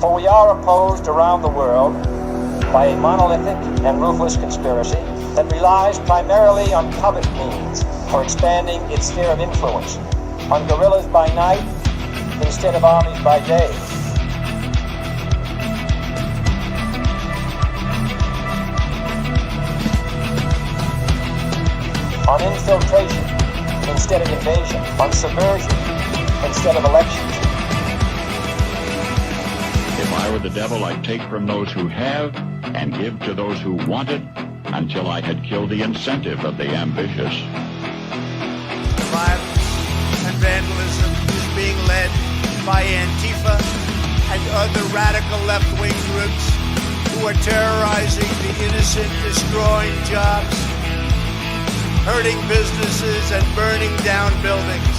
For we are opposed around the world by a monolithic and ruthless conspiracy that relies primarily on covert means for expanding its sphere of influence, on guerrillas by night instead of armies by day. On infiltration instead of invasion, on subversion instead of elections. If I were the devil, I'd take from those who have and give to those who want it until I had killed the incentive of the ambitious. Violence and vandalism is being led by Antifa and other radical left-wing groups who are terrorizing the innocent, destroying jobs, hurting businesses, and burning down buildings.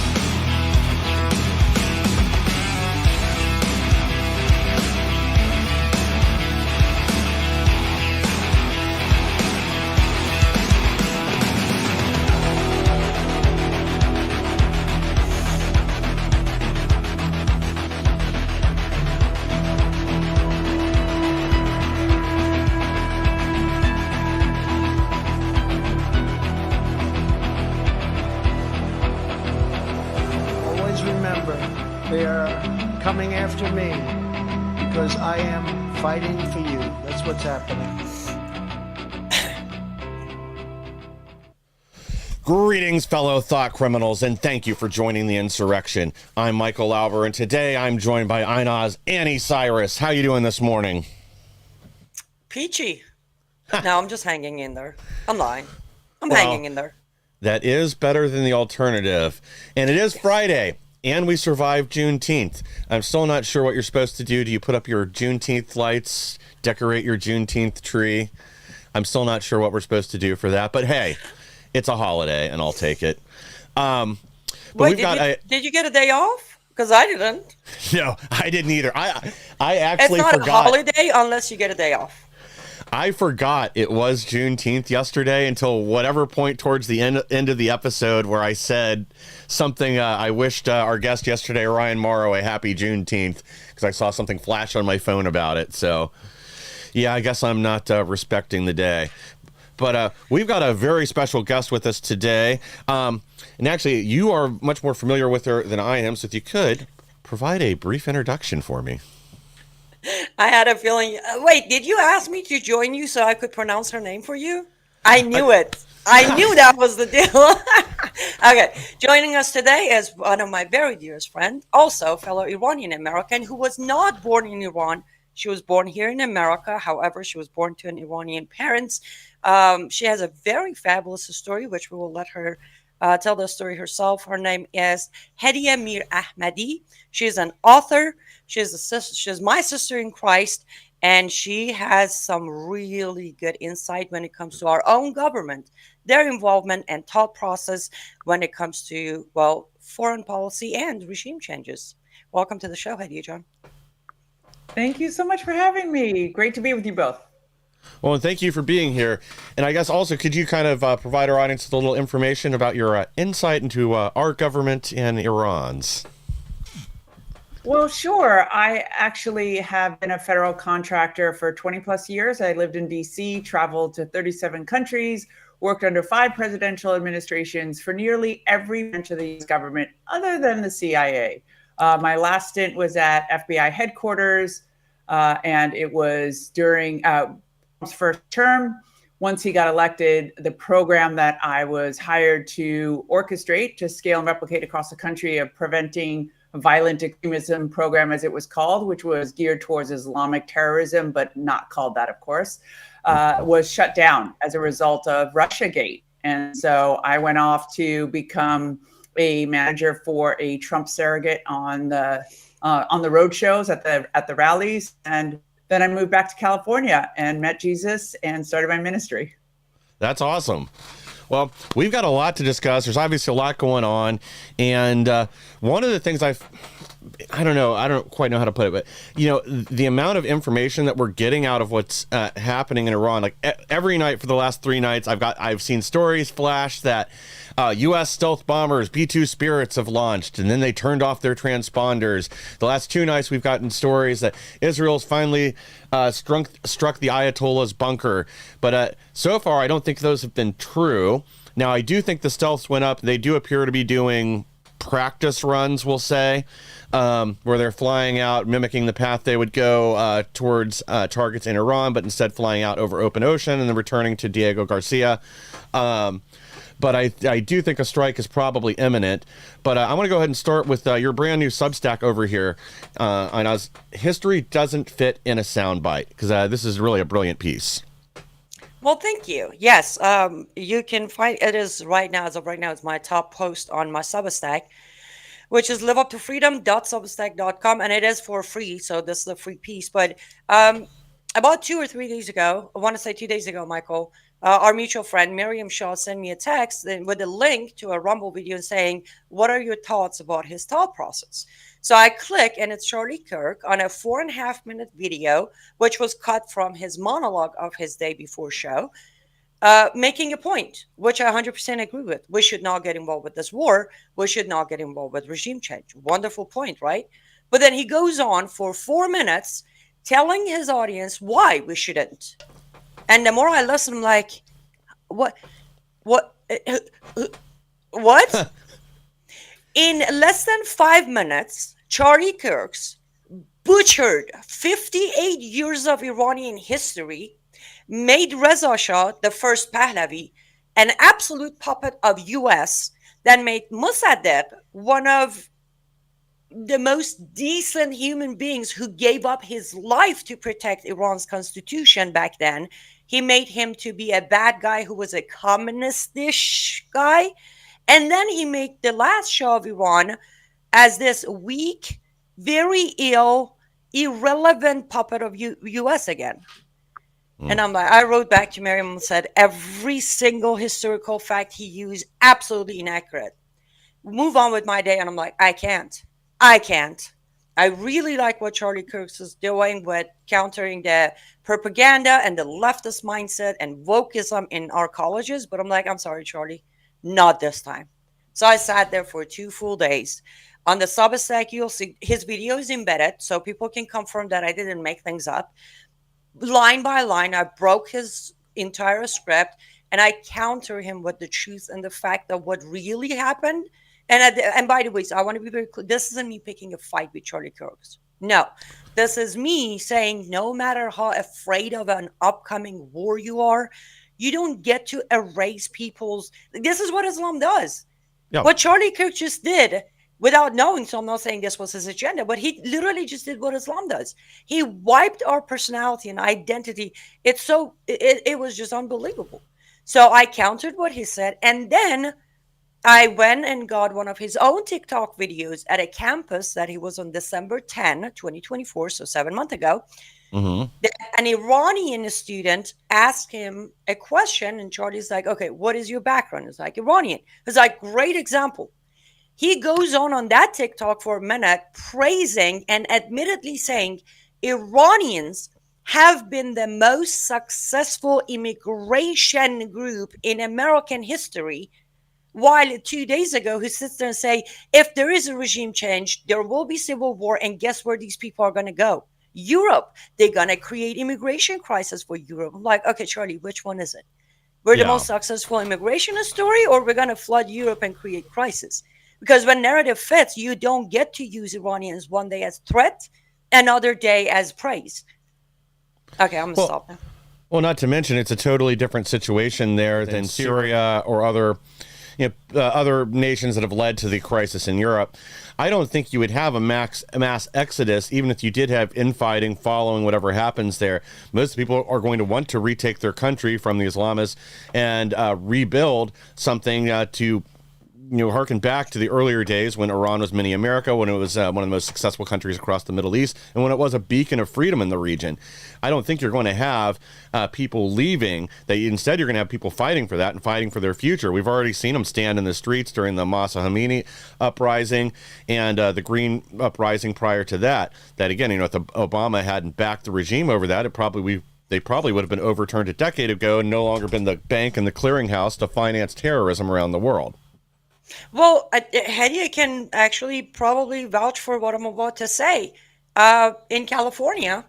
They are coming after me because I am fighting for you. That's what's happening. Greetings, fellow thought criminals, and thank you for joining the insurrection. I'm Michael Lauber, and today I'm joined by Aynaz and Cyrus. How you doing this morning? Peachy. No, I'm just hanging in there. I'm lying. I'm hanging in there. That is better than the alternative. And it is Friday. And we survived Juneteenth. I'm still not sure what you're supposed to do. Do you put up your Juneteenth lights, decorate your Juneteenth tree? I'm still not sure what we're supposed to do for that. But hey, it's a holiday, and I'll take it. But wait, did you get a day off? Because I didn't. No, I didn't either. I actually forgot. It's not forgot. a holiday unless you get a day off. I forgot it was Juneteenth yesterday until whatever point towards the end of the episode where I said something. I wished our guest yesterday, Ryan Morrow, a happy Juneteenth because I saw something flash on my phone about it. So, yeah, I guess I'm not respecting the day. But we've got a very special guest with us today. And actually, you are much more familiar with her than I am. So if you could provide a brief introduction for me. I had a feeling. Wait, did you ask me to join you so I could pronounce her name for you? I knew it. I knew that was the deal. Okay, joining us today is one of my very dearest friends, also fellow Iranian American, who was not born in Iran. She was born here in America. However, she was born to an Iranian parents. She has a very fabulous story, which we will let her tell the story herself. Her name is Hedieh Mirahmadi. She is an author. She's my sister in Christ, and she has some really good insight when it comes to our own government, their involvement and thought process when it comes to, well, foreign policy and regime changes. Welcome to the show, Hedieh John. Thank you so much for having me. Great to be with you both. Well, and thank you for being here. And I guess also, could you kind of provide our audience with a little information about your insight into our government and Iran's? Well, sure. I actually have been a federal contractor for 20 plus years. I lived in DC, traveled to 37 countries, worked under 5 presidential administrations for nearly every branch of the US government other than the CIA. My last stint was at FBI headquarters, and it was during Trump's first term. Once he got elected, the program that I was hired to orchestrate, to scale and replicate across the country of preventing violent extremism program, as it was called, which was geared towards Islamic terrorism, but not called that, of course, was shut down as a result of Russiagate. And so I went off to become a manager for a Trump surrogate on the road shows at the rallies. And then I moved back to California and met Jesus and started my ministry. That's awesome. Well, we've got a lot to discuss. There's obviously a lot going on. And one of the things I don't quite know how to put it, but, you know, the amount of information that we're getting out of what's happening in Iran, like every night for the last 3 nights, I've seen stories flash that U.S. stealth bombers, B-2 Spirits, have launched, and then they turned off their transponders. The last 2 nights, we've gotten stories that Israel's finally struck the Ayatollah's bunker. But so far, I don't think those have been true. Now, I do think the stealths went up. They do appear to be doing practice runs, we'll say, where they're flying out, mimicking the path they would go towards targets in Iran, but instead flying out over open ocean and then returning to Diego Garcia. But I do think a strike is probably imminent. But I want to go ahead and start with your brand new Substack over here. Aynaz, history doesn't fit in a soundbite, because this is really a brilliant piece. Well, thank you. Yes, you can find it is right now. As of right now, it's my top post on my Substack, which is liveuptofreedom.substack.com, and it is for free. So this is a free piece. But about 2 or 3 days ago, I want to say 2 days ago, Michael, our mutual friend Miriam Shaw sent me a text with a link to a Rumble video saying, "What are your thoughts about his thought process?" So I click, and it's Charlie Kirk on a 4.5-minute video, which was cut from his monologue of his day before show, making a point, which I 100% agree with. We should not get involved with this war. We should not get involved with regime change. Wonderful point, right? But then he goes on for 4 minutes telling his audience why we shouldn't. And the more I listen, I'm like, what? In less than 5 minutes, Charlie Kirk's butchered 58 years of Iranian history, made Reza Shah, the first Pahlavi, an absolute puppet of US, then made Mossadegh one of the most decent human beings who gave up his life to protect Iran's constitution back then. He made him to be a bad guy who was a communist-ish guy. And then he made the last Shah of Iran as this weak, very ill, irrelevant puppet of US again. And I'm like, I wrote back to Miriam and said, every single historical fact he used, absolutely inaccurate. Move on with my day. And I'm like, I can't. I really like what Charlie Kirk is doing with countering the propaganda and the leftist mindset and wokeism in our colleges. But I'm like, I'm sorry, Charlie, not this time. So I sat there for 2 full days. On the Substack, you'll see his video is embedded, so people can confirm that I didn't make things up. Line by line, I broke his entire script, and I counter him with the truth and the fact of what really happened. And by the way, so I want to be very clear. This isn't me picking a fight with Charlie Kirk. No, this is me saying no matter how afraid of an upcoming war you are, you don't get to erase people's. This is what Islam does. Yeah. What Charlie Kirk just did without knowing, so I'm not saying this was his agenda, but he literally just did what Islam does. He wiped our personality and identity. It was just unbelievable. So I countered what he said, and then I went and got one of his own TikTok videos at a campus that he was on December 10, 2024, so 7 months ago. Mm-hmm. An Iranian student asked him a question, and Charlie's like, okay, what is your background? It's like, Iranian. It's like, great example. He goes on that TikTok for a minute, praising and admittedly saying Iranians have been the most successful immigration group in American history. While 2 days ago, he sits there and say, if there is a regime change, there will be civil war. And guess where these people are going to go? Europe. They're going to create immigration crisis for Europe. I'm like, okay, Charlie, which one is it? We're the most successful immigration story, or we're going to flood Europe and create crisis? Because when narrative fits, you don't get to use Iranians one day as threat, another day as praise. Okay, I'm going to stop now. Well, not to mention, it's a totally different situation there than Syria or other nations that have led to the crisis in Europe. I don't think you would have a mass exodus, even if you did have infighting following whatever happens there. Most people are going to want to retake their country from the Islamists and rebuild something to harken back to the earlier days when Iran was mini America, when it was one of the most successful countries across the Middle East, and when it was a beacon of freedom in the region. I don't think you're going to have people leaving. Instead, you're going to have people fighting for that and fighting for their future. We've already seen them stand in the streets during the Masa Amini uprising and the Green uprising prior to that. That again, if Obama hadn't backed the regime over that, they probably would have been overturned a decade ago and no longer been the bank and the clearinghouse to finance terrorism around the world. Well, Hedieh can actually probably vouch for what I'm about to say. In California,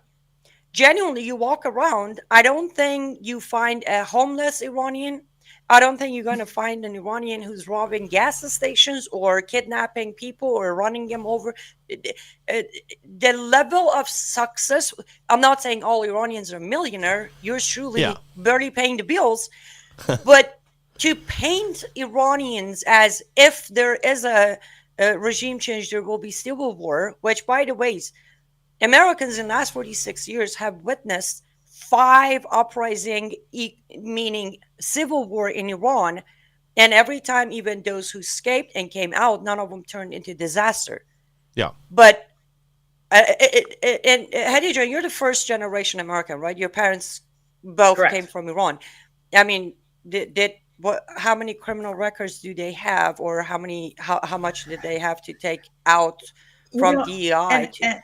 genuinely, you walk around, I don't think you find a homeless Iranian. I don't think you're going to find an Iranian who's robbing gas stations or kidnapping people or running them over. Uh, The level of success, I'm not saying all Iranians are millionaire. You're Yeah. truly barely paying the bills. But to paint Iranians as if there is a regime change, there will be civil war, which, by the way, Americans in the last 46 years have witnessed five uprising, meaning civil war in Iran. And every time, even those who escaped and came out, none of them turned into disaster. Yeah. But and Hedieh, you're the first generation American, right? Your parents both came Correct. from Iran. I mean, did what? How many criminal records do they have, or how much did they have to take out You from know, DEI and to?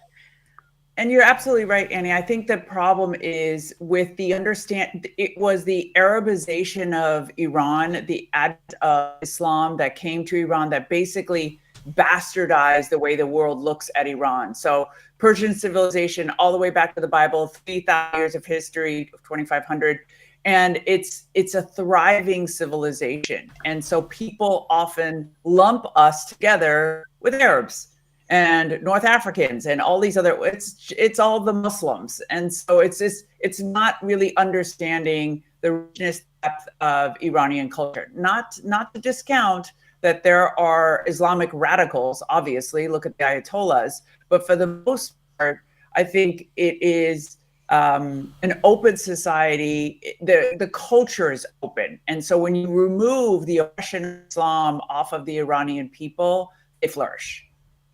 and you're absolutely right, Annie. I think the problem is with the understand. It was the Arabization of Iran, the advent of Islam that came to Iran that basically bastardized the way the world looks at Iran. So Persian civilization, all the way back to the Bible, 3,000 years of history, of 2,500, and it's a thriving civilization. And so people often lump us together with Arabs and North Africans and all these other, it's all the Muslims. And so it's not really understanding the richness depth of Iranian culture. Not to discount that there are Islamic radicals, obviously, look at the Ayatollahs, but for the most part, I think it is an open society. The culture is open. And so when you remove the oppression of Islam off of the Iranian people, they flourish.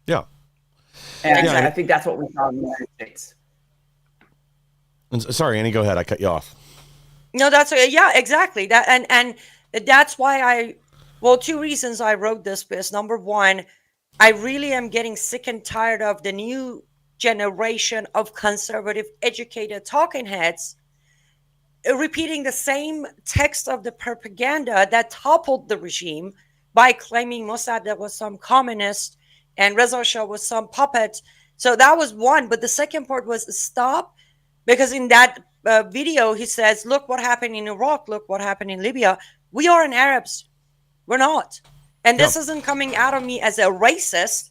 Yeah. And Exactly. I think that's what we saw in the United States. And sorry, Annie, go ahead. I cut you off. No, that's yeah, exactly. That and that's why well, two reasons I wrote this piece. Number one, I really am getting sick and tired of the new generation of conservative, educated talking heads repeating the same text of the propaganda that toppled the regime by claiming Mossadegh was some communist and Reza Shah was some puppet. So that was one. But the second part was stop, because in that video, he says, look what happened in Iraq, look what happened in Libya. We aren't Arabs. We're not. And this isn't coming out of me as a racist.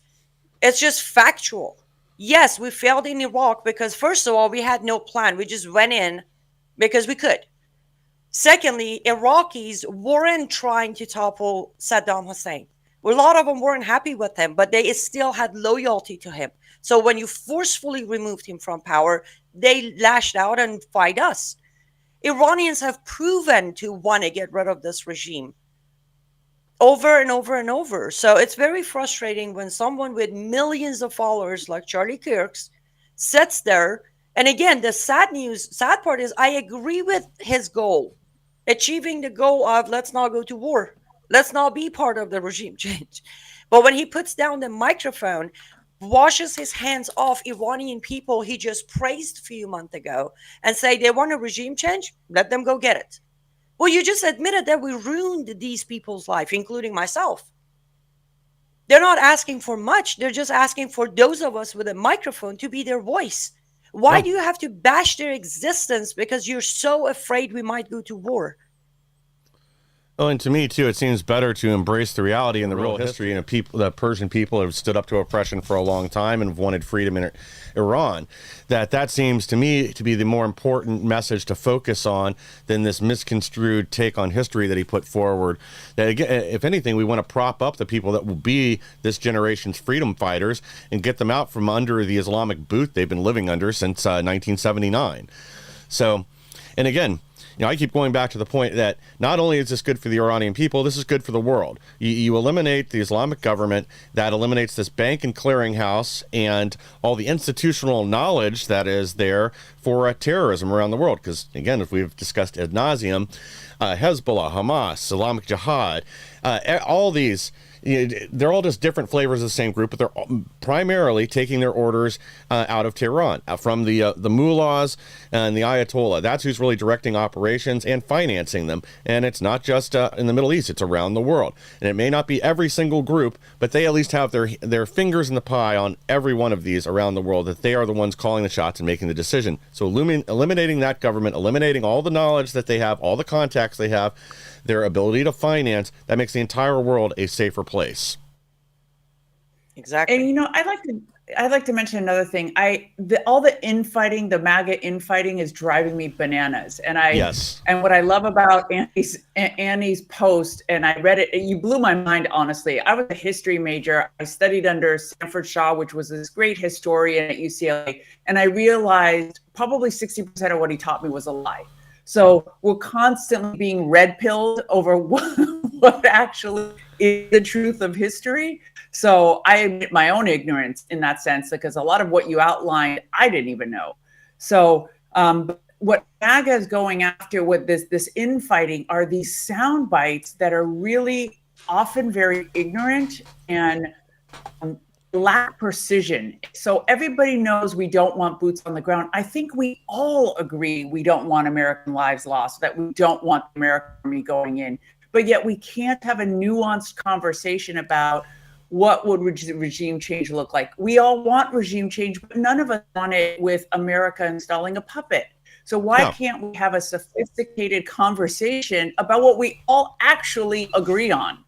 It's just factual. Yes, we failed in Iraq because, first of all, we had no plan. We just went in because we could. Secondly, Iraqis weren't trying to topple Saddam Hussein. A lot of them weren't happy with him, but they still had loyalty to him. So when you forcefully removed him from power, they lashed out and fight us. Iranians have proven to want to get rid of this regime over and over and over. So it's very frustrating when someone with millions of followers like Charlie Kirk's sits there. And again, the sad part is I agree with his goal, achieving the goal of let's not go to war. Let's not be part of the regime change. But when he puts down the microphone, washes his hands off Iranian people he just praised a few months ago and say they want a regime change, let them go get it. Well, you just admitted that we ruined these people's life, including myself. They're not asking for much. They're just asking for those of us with a microphone to be their voice. Why do you have to bash their existence because you're so afraid we might go to war? Oh, and to me, too, it seems better to embrace the reality and the real history. And the Persian people have stood up to oppression for a long time and have wanted freedom in Iran. That seems to me to be the more important message to focus on than this misconstrued take on history that he put forward. That, again, if anything, we want to prop up the people that will be this generation's freedom fighters and get them out from under the Islamic boot they've been living under since 1979. So, and again, I keep going back to the point that not only is this good for the Iranian people, this is good for the world. You eliminate the Islamic government, that eliminates this bank and clearinghouse and all the institutional knowledge that is there for terrorism around the world. Because, again, as we've discussed ad nauseum, Hezbollah, Hamas, Islamic Jihad, all these, they're all just different flavors of the same group, but they're primarily taking their orders out of Tehran, from the mullahs and the Ayatollah. That's who's really directing operations and financing them. And it's not just in the Middle East, it's around the world. And it may not be every single group, but they at least have their fingers in the pie on every one of these around the world, that they are the ones calling the shots and making the decision. So eliminating that government, eliminating all the knowledge that they have, all the contacts they have, their ability to finance, that makes the entire world a safer place. Exactly. And I'd like to mention another thing. All the infighting, the MAGA infighting, is driving me bananas. And and what I love about Annie's post, and I read it, you blew my mind, honestly. I was a history major. I studied under Sanford Shaw, which was this great historian at UCLA, and I realized probably 60% of what he taught me was a lie. So we're constantly being red-pilled over what actually is the truth of history. So I admit my own ignorance in that sense, because a lot of what you outlined, I didn't even know. So what MAGA is going after with this infighting are these sound bites that are really often very ignorant and lack precision. So everybody knows we don't want boots on the ground. I think we all agree we don't want American lives lost, that we don't want the American army going in. But yet we can't have a nuanced conversation about what would regime change look like. We all want regime change, but none of us want it with America installing a puppet. So why can't we have a sophisticated conversation about what we all actually agree on?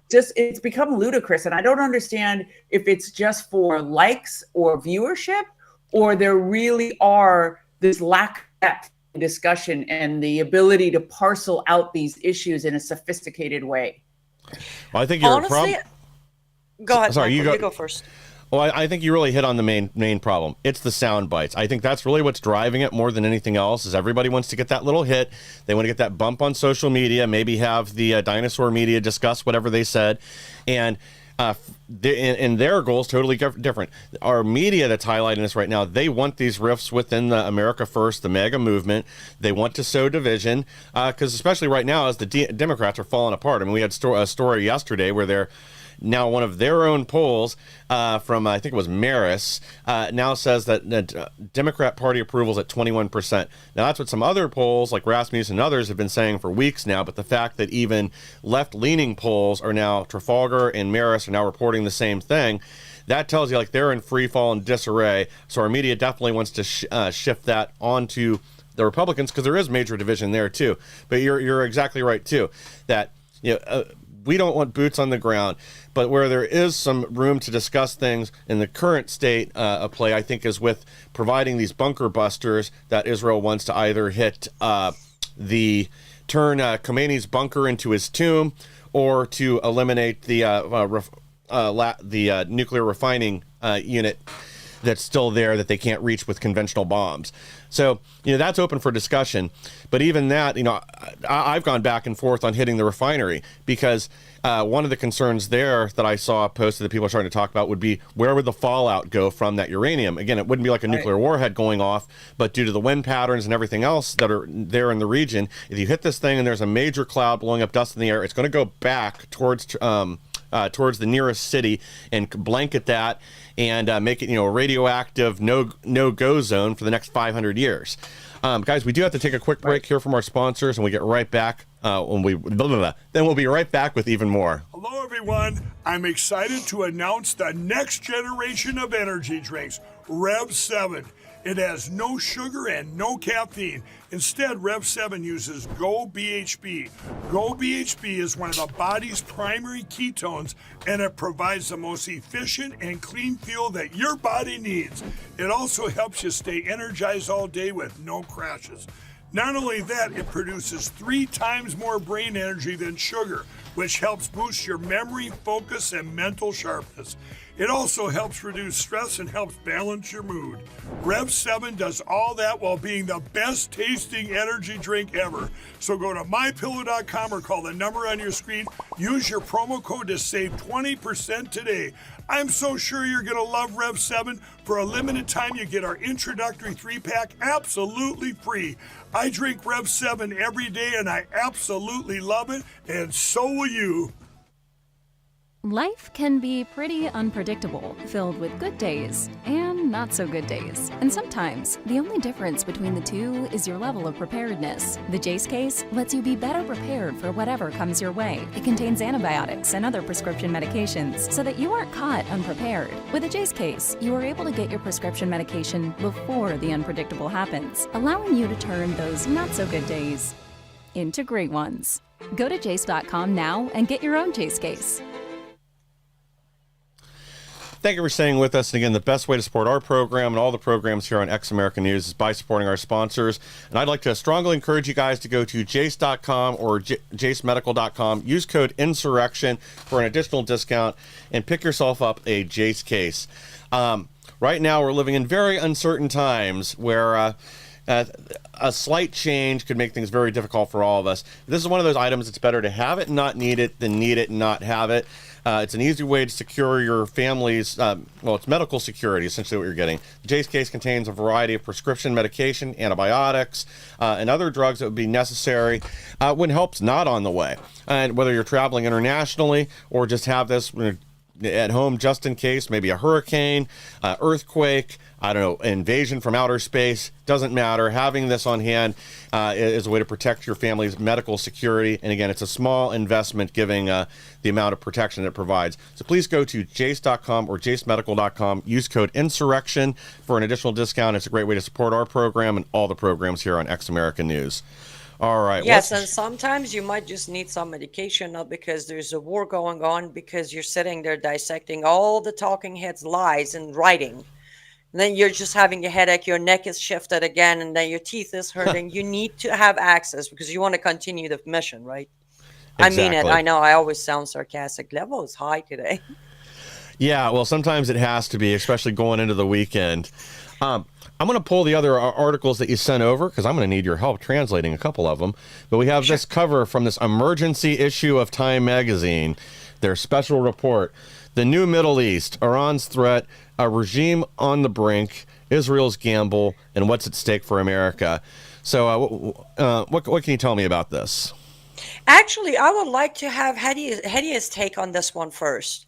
It's become ludicrous, and I don't understand if it's just for likes or viewership, or there really are this lack of depth in discussion and the ability to parcel out these issues in a sophisticated way. Well, I think you're honestly. Go ahead. Sorry, Michael, you go first. Well, I think you really hit on the main problem. It's the sound bites. I think that's really what's driving it more than anything else, is everybody wants to get that little hit. They want to get that bump on social media, maybe have the dinosaur media discuss whatever they said. And their goals totally different. Our media that's highlighting this right now, they want these rifts within the America First, the MAGA movement. They want to sow division, because especially right now as the Democrats are falling apart. I mean, we had a story yesterday where they're now one of their own polls from, I think it was Marist, now says that Democrat Party approval is at 21%. Now, that's what some other polls like Rasmussen and others have been saying for weeks now, but the fact that even left-leaning polls are now, Trafalgar and Marist are now reporting the same thing, that tells you like they're in free fall and disarray. So our media definitely wants to shift that onto the Republicans, because there is major division there too. But you're exactly right too, that we don't want boots on the ground, but where there is some room to discuss things in the current state of play, I think, is with providing these bunker busters that Israel wants to either hit turn Khomeini's bunker into his tomb, or to eliminate the nuclear refining unit that's still there that they can't reach with conventional bombs. So, that's open for discussion. But even that, I've gone back and forth on hitting the refinery, because one of the concerns there that I saw posted that people are starting to talk about would be, where would the fallout go from that uranium? Again, it wouldn't be like a nuclear warhead going off, but due to the wind patterns and everything else that are there in the region, if you hit this thing and there's a major cloud blowing up dust in the air, it's going to go back towards the nearest city and blanket that and make it, a radioactive no-go zone for the next 500 years. Guys, we do have to take a quick break here from our sponsors, and we get right back then we'll be right back with even more. Hello, everyone. I'm excited to announce the next generation of energy drinks, Rev 7. It has no sugar and no caffeine. Instead, Rev 7 uses Go BHB. Go BHB is one of the body's primary ketones, and it provides the most efficient and clean fuel that your body needs. It also helps you stay energized all day with no crashes. Not only that, it produces 3 times more brain energy than sugar, which helps boost your memory, focus, and mental sharpness. It also helps reduce stress and helps balance your mood. Rev 7 does all that while being the best tasting energy drink ever. So go to mypillow.com or call the number on your screen. Use your promo code to save 20% today. I'm so sure you're going to love Rev 7. For a limited time, you get our introductory 3-pack absolutely free. I drink Rev 7 every day, and I absolutely love it, and so will you. Life can be pretty unpredictable, filled with good days and not so good days. And sometimes, the only difference between the two is your level of preparedness. The Jace case lets you be better prepared for whatever comes your way. It contains antibiotics and other prescription medications so that you aren't caught unprepared. With a Jace case, you are able to get your prescription medication before the unpredictable happens, allowing you to turn those not so good days into great ones. Go to jace.com now and get your own Jace case. Thank you for staying with us. And again, the best way to support our program and all the programs here on X American News is by supporting our sponsors. And I'd like to strongly encourage you guys to go to jace.com or jacemedical.com. Use code INSURRECTION for an additional discount and pick yourself up a Jace case. Right now, we're living in very uncertain times where a slight change could make things very difficult for all of us. This is one of those items it's better to have it and not need it than need it and not have it. It's an easy way to secure your family's, it's medical security, essentially what you're getting. The Jace case contains a variety of prescription medication, antibiotics, and other drugs that would be necessary when help's not on the way. And whether you're traveling internationally or just have this at home just in case, maybe a hurricane, earthquake, invasion from outer space, doesn't matter. Having this on hand is a way to protect your family's medical security. And again, it's a small investment giving the amount of protection it provides. So please go to jace.com or jacemedical.com. Use code INSURRECTION for an additional discount. It's a great way to support our program and all the programs here on X American News. All right. Yes, and sometimes you might just need some medication, not because there's a war going on, because you're sitting there dissecting all the talking heads' lies and writing. And then you're just having a headache, your neck is shifted again, and then your teeth is hurting. You need to have access because you want to continue the mission, right? Exactly. I mean it. I know I always sound sarcastic. Level is high today. Yeah, well, sometimes it has to be, especially going into the weekend. I'm going to pull the other articles that you sent over because I'm going to need your help translating a couple of them. But we have this cover from this emergency issue of Time magazine, their special report. The new Middle East, Iran's threat, a regime on the brink, Israel's gamble, and what's at stake for America. So what can you tell me about this? Actually, I would like to have Hedieh's take on this one first.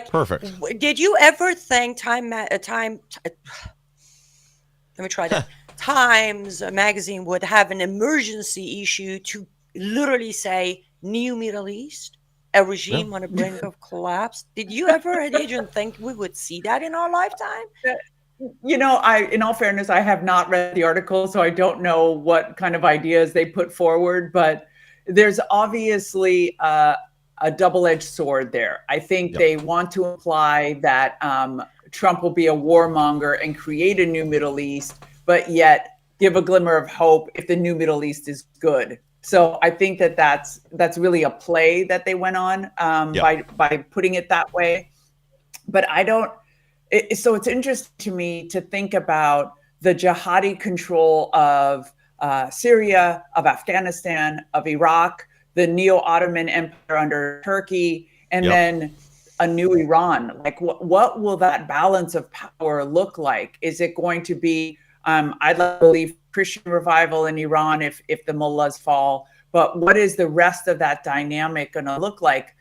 Perfect. Did you ever think let me try that. Times magazine would have an emergency issue to literally say new Middle East, a regime on the brink of collapse? Did you ever, Hedieh, think we would see that in our lifetime? In all fairness, I have not read the article, so I don't know what kind of ideas they put forward, but there's obviously a double-edged sword there. I think they want to imply that Trump will be a warmonger and create a new Middle East, but yet give a glimmer of hope if the new Middle East is good. So I think that's really a play that they went on by putting it that way. But so it's interesting to me to think about the jihadi control of Syria, of Afghanistan, of Iraq, the Neo-Ottoman Empire under Turkey, and then a new Iran. Like, what will that balance of power look like? Is it going to be, I'd like to believe, Christian revival in Iran if the mullahs fall, but what is the rest of that dynamic going to look like?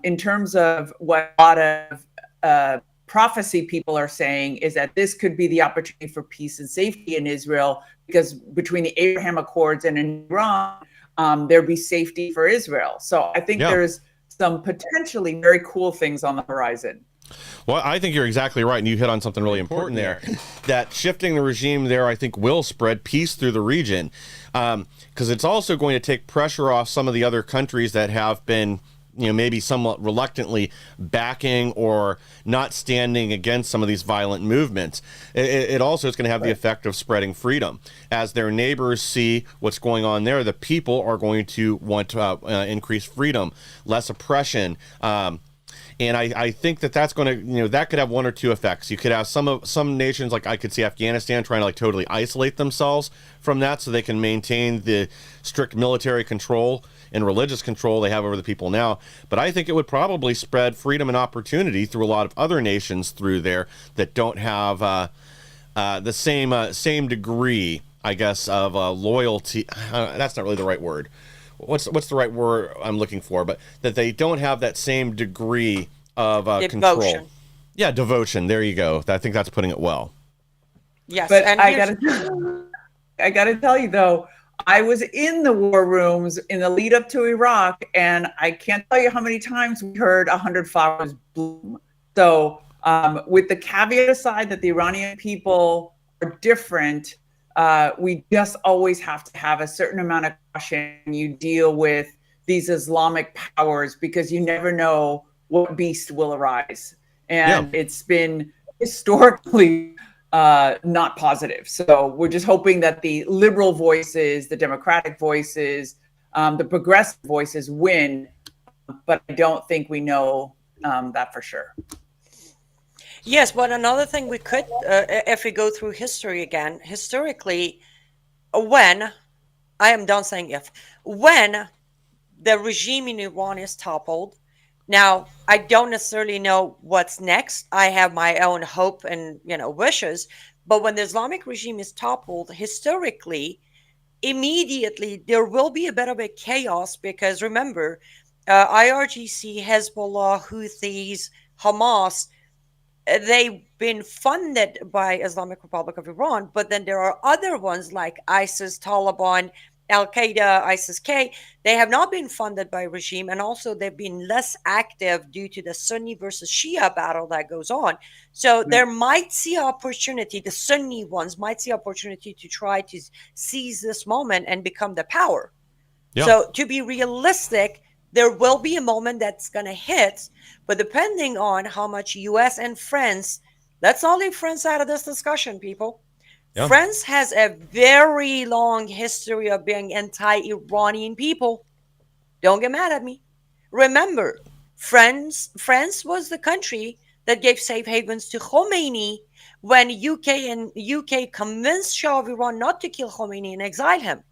In terms of what a lot of prophecy people are saying is that this could be the opportunity for peace and safety in Israel, because between the Abraham Accords and in Iran, there'd be safety for Israel. So I think there's some potentially very cool things on the horizon. Well, I think you're exactly right, and you hit on something really important there. That shifting the regime there, I think, will spread peace through the region, because it's also going to take pressure off some of the other countries that have been, maybe somewhat reluctantly backing or not standing against some of these violent movements. It also is going to have the effect of spreading freedom. As their neighbors see what's going on there, the people are going to want to increase freedom, less oppression. And I think that's going to, that could have one or two effects. You could have some nations, like I could see Afghanistan, trying to totally isolate themselves from that so they can maintain the strict military control and religious control they have over the people now. But I think it would probably spread freedom and opportunity through a lot of other nations through there that don't have the same degree, I guess, of loyalty. That's not really the right word. what's the right word I'm looking for, but that they don't have that same degree of control. Devotion. Yeah, devotion. There you go. I think that's putting it well. Yes, But and I here's gotta tell you though, I was in the war rooms in the lead up to Iraq, and I can't tell you how many times we heard 100 flowers bloom. So, with the caveat aside that the Iranian people are different, we just always have to have a certain amount of caution when you deal with these Islamic powers, because you never know what beast will arise. And it's been historically not positive. So we're just hoping that the liberal voices, the democratic voices, the progressive voices win. But I don't think we know that for sure. yes, but another thing we could, if we go through history again, historically, when I am done saying when the regime in Iran is toppled. Now, I don't necessarily know what's next. I have my own hope and wishes, but when the Islamic regime is toppled, historically, immediately there will be a bit of a chaos because remember, IRGC, Hezbollah, Houthis, Hamas, they've been funded by Islamic Republic of Iran, but then there are other ones like ISIS, Taliban, Al Qaeda, ISIS K. They have not been funded by regime, and also they've been less active due to the Sunni versus Shia battle that goes on. So there might see opportunity. The Sunni ones might see opportunity to try to seize this moment and become the power. Yeah. So to be realistic, there will be a moment that's going to hit, but depending on how much US and France, let's not leave France out of this discussion, people. Yeah. France has a very long history of being anti-Iranian people. Don't get mad at me. Remember, France was the country that gave safe havens to Khomeini when UK convinced Shah of Iran not to kill Khomeini and exile him.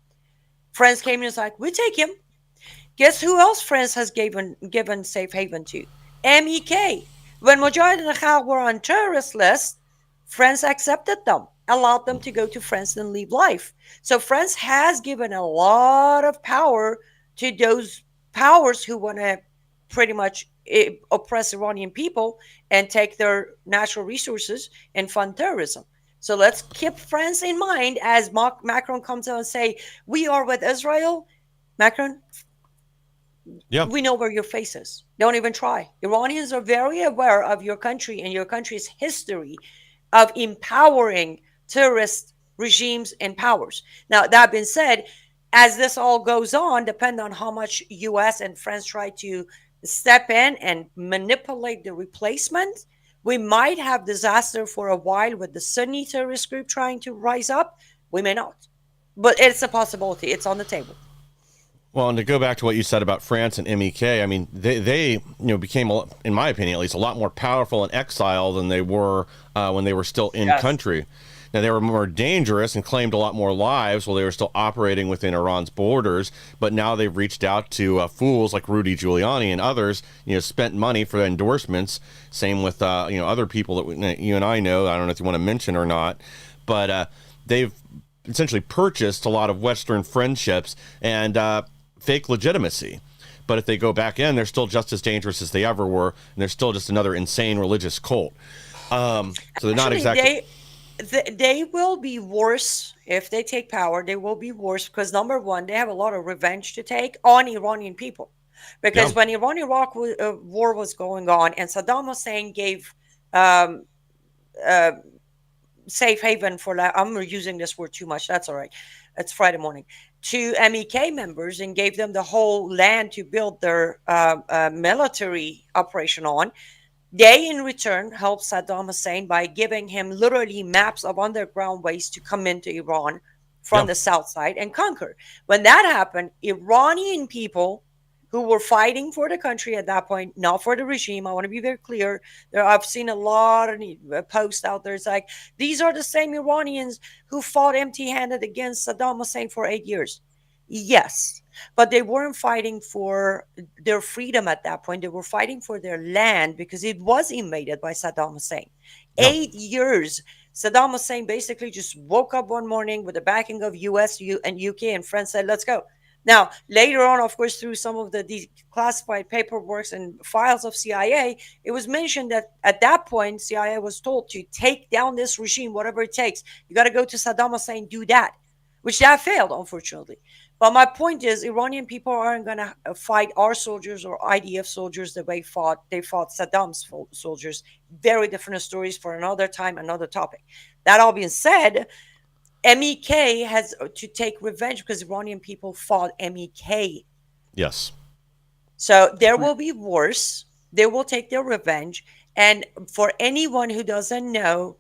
France came and was like, we take him. Guess who else France has given safe haven to? MEK. When Mujahideen al-Khalq were on terrorist list, France accepted them, allowed them to go to France and live life. So France has given a lot of power to those powers who want to pretty much oppress Iranian people and take their natural resources and fund terrorism. So let's keep France in mind as Macron comes out and say, we are with Israel. Macron, we know where your face is. Don't even try. Iranians are very aware of your country and your country's history of empowering terrorist regimes and powers. Now, that being said, as this all goes on, depending on how much US and France try to step in and manipulate the replacement, we might have disaster for a while with the Sunni terrorist group trying to rise up. We may not. But it's a possibility. It's on the table. Well, and to go back to what you said about France and MEK, I mean, they became, in my opinion at least, a lot more powerful in exile than they were when they were still in country. Now, they were more dangerous and claimed a lot more lives while they were still operating within Iran's borders, but now they've reached out to fools like Rudy Giuliani and others, spent money for endorsements. Same with, other people that you and I know. I don't know if you want to mention or not, but they've essentially purchased a lot of Western friendships and fake legitimacy. But if they go back in, they're still just as dangerous as they ever were, and they're still just another insane religious cult. So they're not exactly... They will be worse if they take power. They will be worse because, number one, they have a lot of revenge to take on Iranian people. Because when Iran-Iraq war was going on and Saddam Hussein gave safe haven for, I'm using this word too much, that's all right, it's Friday morning, to MEK members and gave them the whole land to build their military operation on, they in return helped Saddam Hussein by giving him literally maps of underground ways to come into Iran from the south side and conquer. When that happened, Iranian people who were fighting for the country at that point, not for the regime, I want to be very clear. I've seen a lot of posts out there. It's like, these are the same Iranians who fought empty-handed against Saddam Hussein for 8 years. Yes, but they weren't fighting for their freedom at that point. They were fighting for their land because it was invaded by Saddam Hussein. 8 years. Saddam Hussein basically just woke up one morning with the backing of US and UK and France said, let's go. Now, later on, of course, through some of the declassified paperwork and files of CIA, it was mentioned that at that point, CIA was told to take down this regime, whatever it takes. You got to go to Saddam Hussein, do that, which that failed, unfortunately. But my point is, Iranian people aren't going to fight our soldiers or IDF soldiers the way they fought Saddam's soldiers. Very different stories for another time, another topic. That all being said, MEK has to take revenge because Iranian people fought MEK. Yes. So there will be wars. They will take their revenge. And for anyone who doesn't know,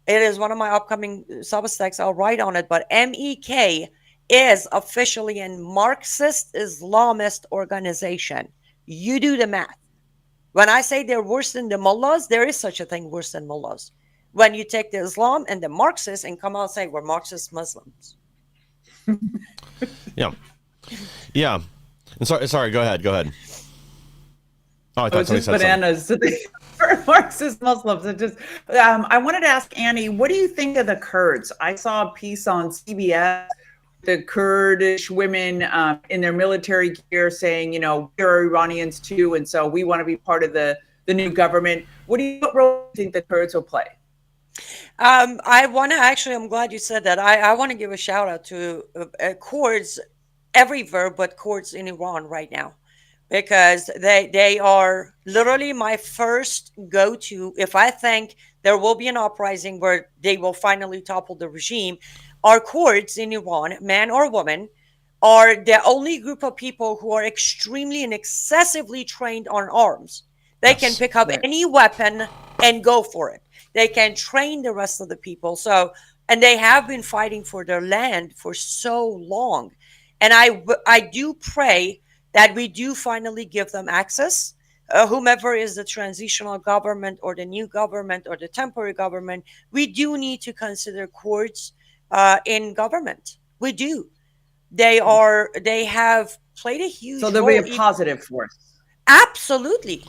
it is one of my upcoming Substacks. I'll write on it. But MEK is officially a Marxist Islamist organization. You do the math. When I say they're worse than the mullahs, there is such a thing worse than mullahs. When you take the Islam and the Marxists and come out and say we're Marxist Muslims. Yeah. Yeah. And sorry, go ahead. Oh, I thought it's just bananas for Marxist Muslims. It just, I wanted to ask Annie, what do you think of the Kurds? I saw a piece on CBS, the Kurdish women in their military gear saying, we're Iranians too, and so we want to be part of the new government. What role do you think the Kurds will play? I want to I'm glad you said that. I want to give a shout out to Kurds everywhere, but Kurds in Iran right now, because they are literally my first go-to. If I think there will be an uprising where they will finally topple the regime, our Kurds in Iran, man or woman, are the only group of people who are extremely and excessively trained on arms. They can pick up any weapon and go for it. They can train the rest of the people. And they have been fighting for their land for so long. And I do pray that we do finally give them access. Whomever is the transitional government or the new government or the temporary government, we do need to consider Kurds in government. We do. They have played a huge role. So they'll be a positive force. Absolutely.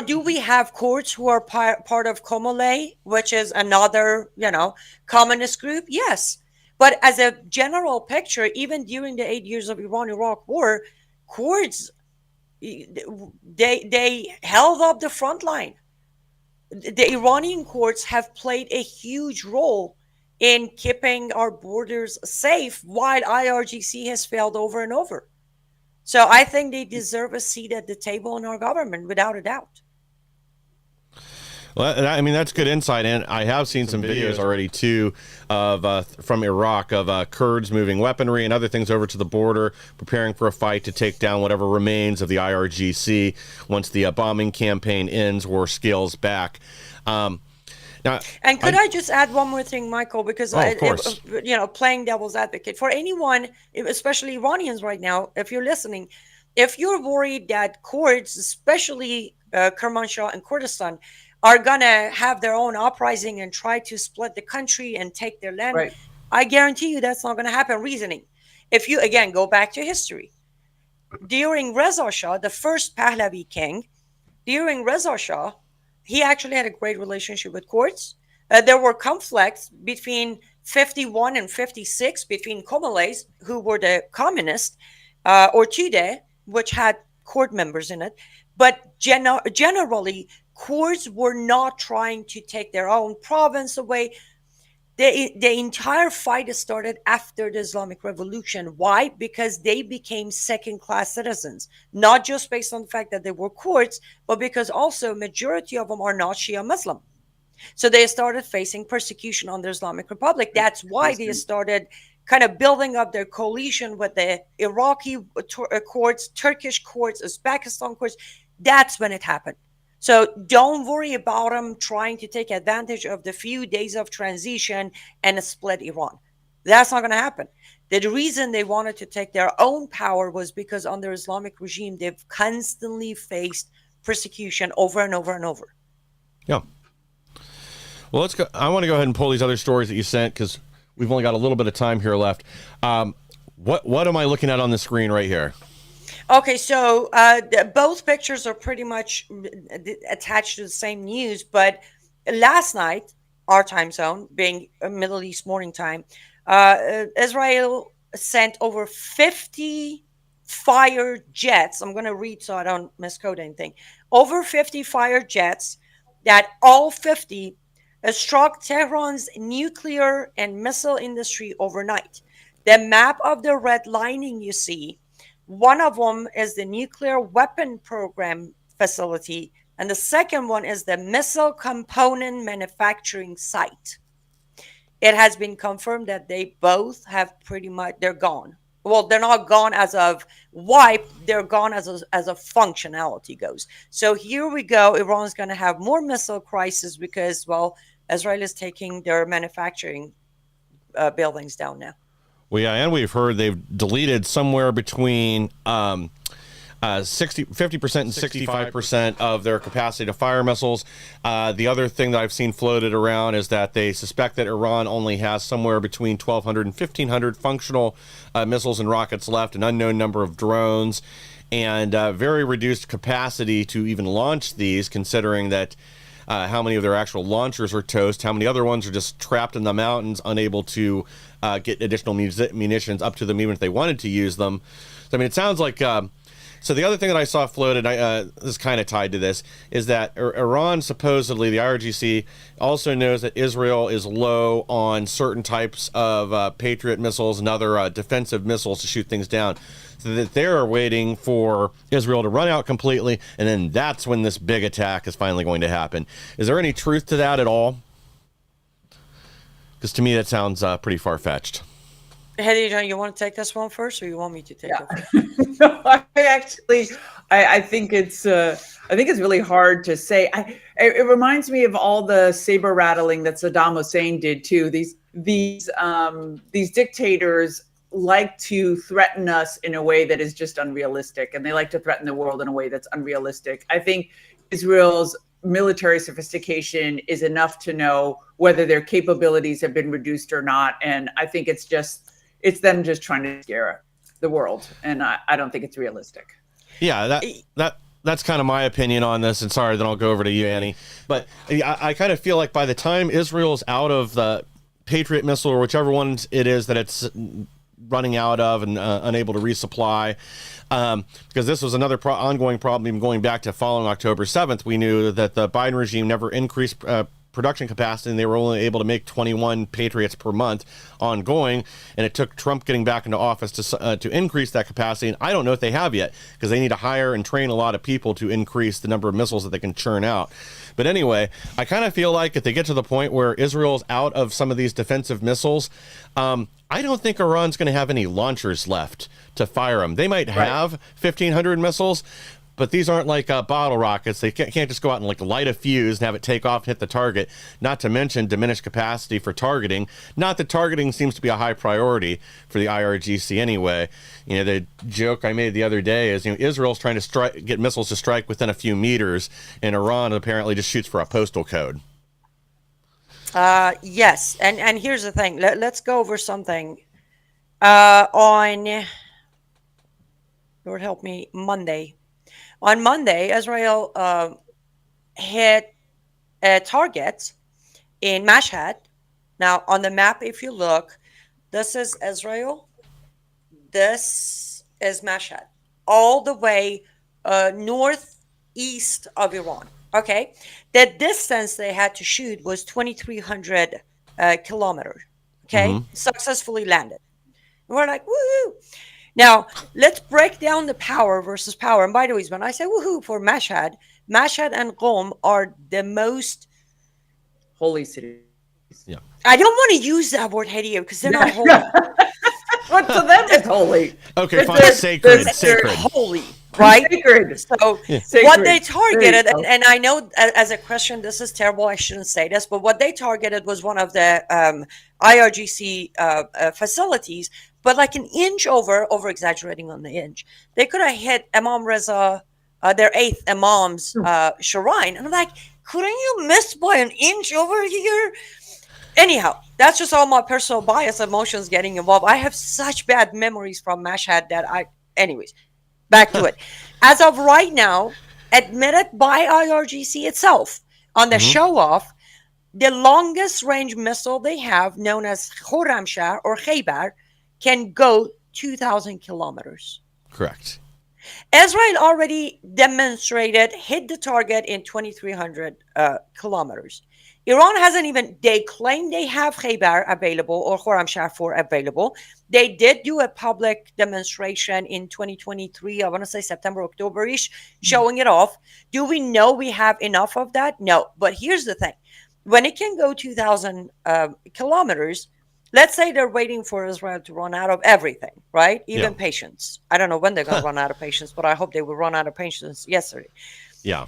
Do we have Kurds who are part of Komale, which is another, communist group? Yes. But as a general picture, even during the 8 years of Iran-Iraq war, Kurds, they held up the front line. The Iranian Kurds have played a huge role in keeping our borders safe while IRGC has failed over and over. So I think they deserve a seat at the table in our government, without a doubt. Well, I mean, that's good insight, and I have seen some videos already too of from Iraq of Kurds moving weaponry and other things over to the border, preparing for a fight to take down whatever remains of the IRGC once the bombing campaign ends or scales back. Now, and could I just add one more thing, Michael? Because of course. Playing devil's advocate for anyone, especially Iranians right now, if you're listening, if you're worried that Kurds, especially Kermanshah and Kurdistan, are gonna have their own uprising and try to split the country and take their land, right, I guarantee you that's not gonna happen. Reasoning, if you again go back to history, during Reza Shah, the first Pahlavi king, during Reza Shah, he actually had a great relationship with Kurds. There were conflicts between 51 and 56 between Komales, who were the communists, or Tudeh, which had Kurd members in it. But generally, Kurds were not trying to take their own province away. The entire fight started after the Islamic Revolution. Why? Because they became second-class citizens, not just based on the fact that they were Kurds, but because also majority of them are not Shia Muslim. So they started facing persecution on the Islamic Republic. That's why they started kind of building up their coalition with the Iraqi Kurds, Turkish Kurds, Uzbekistan Kurds. That's when it happened. So don't worry about them trying to take advantage of the few days of transition and split Iran. That's not going to happen. The reason they wanted to take their own power was because under Islamic regime, they've constantly faced persecution over and over and over. Yeah. Well, let's go. I want to go ahead and pull these other stories that you sent because we've only got a little bit of time here left. What am I looking at on the screen right here? Okay, so both pictures are pretty much attached to the same news, but last night, our time zone being Middle East morning time, Israel sent over 50 fire jets. I'm going to read so I don't misquote anything. Over 50 fire jets that all 50 struck Tehran's nuclear and missile industry overnight. The map of the red lining you see, one of them is the nuclear weapon program facility, and the second one is the missile component manufacturing site. It has been confirmed that they both have pretty much, they're gone. Well, they're not gone as of wipe, they're gone as a functionality goes. So here we go. Iran's going to have more missile crisis because, well, Israel is taking their manufacturing buildings down now. Well, yeah, and we've heard they've deleted somewhere between 50% and 65% of their capacity to fire missiles. The other thing that I've seen floated around is that they suspect that Iran only has somewhere between 1,200 and 1,500 functional missiles and rockets left, an unknown number of drones, and very reduced capacity to even launch these, considering that how many of their actual launchers are toast, how many other ones are just trapped in the mountains, unable to get additional munitions up to them even if they wanted to use them. So, I mean, it sounds like... So the other thing that I saw floated, this is kind of tied to this, is that Iran, supposedly, the IRGC, also knows that Israel is low on certain types of Patriot missiles and other defensive missiles to shoot things down. So that they're waiting for Israel to run out completely, and then that's when this big attack is finally going to happen. Is there any truth to that at all? Because to me, that sounds pretty far-fetched. Hedieh, you want to take this one first, or you want me to take it? No, I think it's really hard to say. It reminds me of all the saber rattling that Saddam Hussein did too. These dictators like to threaten us in a way that is just unrealistic, and they like to threaten the world in a way that's unrealistic. I think Israel's military sophistication is enough to know whether their capabilities have been reduced or not, and I think it's them just trying to scare the world, and I don't think it's realistic. Yeah, that's kind of my opinion on this, and sorry, then I'll go over to you, Annie. But I kind of feel like by the time Israel's out of the Patriot missile or whichever one it is that it's running out of and unable to resupply, because this was another ongoing problem even going back to following October 7th. We knew that the Biden regime never increased production capacity, and they were only able to make 21 Patriots per month ongoing, and it took Trump getting back into office to increase that capacity, and I don't know if they have yet, because they need to hire and train a lot of people to increase the number of missiles that they can churn out. But anyway, I kind of feel like if they get to the point where Israel's out of some of these defensive missiles, I don't think Iran's going to have any launchers left to fire them. They might have 1,500 missiles, but these aren't like bottle rockets. They can't just go out and like light a fuse and have it take off and hit the target, not to mention diminished capacity for targeting. Not that targeting seems to be a high priority for the IRGC anyway. You know, the joke I made the other day is, Israel's trying to get missiles to strike within a few meters, and Iran apparently just shoots for a postal code. Yes, and here's the thing. Let's go over something on, Lord help me, Monday. On Monday, Israel hit a target in Mashhad. Now, on the map, if you look, this is Israel. This is Mashhad, all the way northeast of Iran. Okay, the distance they had to shoot was 2,300 kilometers. Okay, successfully landed. And we're like, woohoo! Now, let's break down the power versus power. And by the way, when I say woohoo for Mashhad and Qom are the most holy cities. Yeah. I don't want to use that word, Hedieh, because they're not holy. But to them, it's holy. Okay, fine. Sacred. They're holy, right? Sacred. So Sacred. What they targeted, and I know as a Christian, this is terrible. I shouldn't say this, but what they targeted was one of the IRGC facilities, but like an inch over exaggerating on the inch. They could have hit Imam Reza, their 8th Imam's shrine. And I'm like, couldn't you miss by an inch over here? Anyhow, that's just all my personal bias emotions getting involved. I have such bad memories from Mashhad that anyways, back to it. As of right now, admitted by IRGC itself on the show off, the longest range missile they have, known as Khorramshahr or Khaybar, can go 2,000 kilometers. Correct. Israel already demonstrated, hit the target in 2,300 kilometers. Iran hasn't even, they claim they have Khaybar available or Khorramshahr 4 available. They did do a public demonstration in 2023, I want to say September, October-ish, showing it off. Do we know we have enough of that? No. But here's the thing. When it can go 2,000 kilometers, let's say they're waiting for Israel to run out of everything, right? Even patience. I don't know when they're going to run out of patience, but I hope they will run out of patience yesterday. Yeah.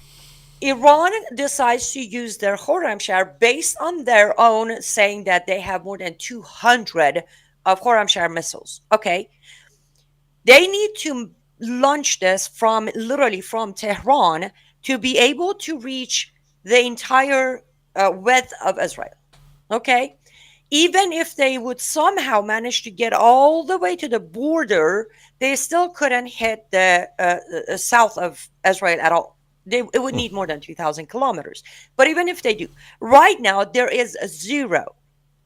Iran decides to use their Khorramshahr based on their own saying that they have more than 200 of Khorramshahr missiles. Okay. They need to launch this from literally from Tehran to be able to reach the entire width of Israel. Okay. Even if they would somehow manage to get all the way to the border, they still couldn't hit the south of Israel at all. It would need more than 2,000 kilometers. But even if they do, right now there is a zero.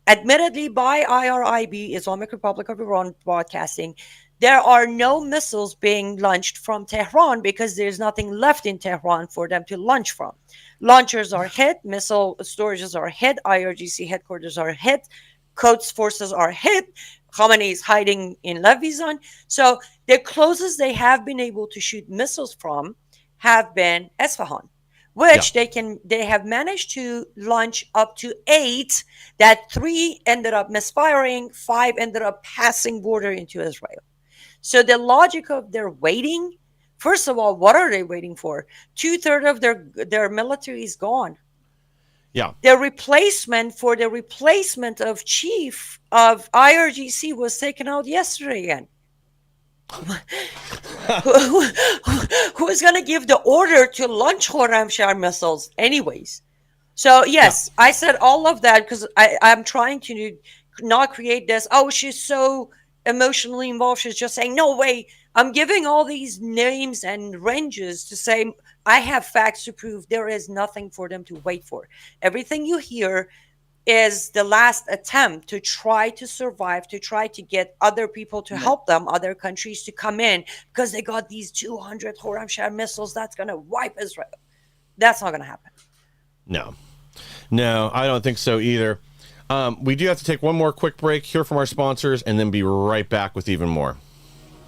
Admittedly, by IRIB, Islamic Republic of Iran Broadcasting, there are no missiles being launched from Tehran because there's nothing left in Tehran for them to launch from. Launchers are hit, missile storages are hit, IRGC headquarters are hit, Quds forces are hit, Khamenei is hiding in Levizan. So the closest they have been able to shoot missiles from have been Esfahan, which they have managed to launch up to 8, that 3 ended up misfiring, 5 ended up passing border into Israel. So the logic of their waiting, first of all, what are they waiting for? 2/3 of their military is gone. Yeah. The replacement of chief of IRGC was taken out yesterday again. Who's going to give the order to launch Khorramshahr missiles anyways? So yes, I said all of that because I'm trying to not create this, oh, she's so emotionally involved, she's just saying, no way. I'm giving all these names and ranges to say I have facts to prove there is nothing for them to wait for. Everything you hear is the last attempt to try to survive, to try to get other people to help them, other countries to come in, because they got these 200 Khorramshahr missiles that's going to wipe Israel. That's not going to happen. No, I don't think so either. We do have to take one more quick break, hear from our sponsors, and then be right back with even more.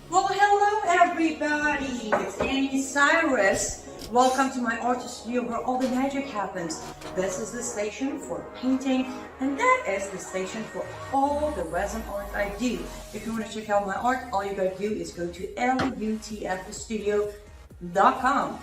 Well, hello, everybody. It's Cyrus. Welcome to my art studio where all the magic happens. This is the station for painting, and that is the station for all the resin art I do. If you want to check out my art, all you gotta do is go to lutfstudio.com.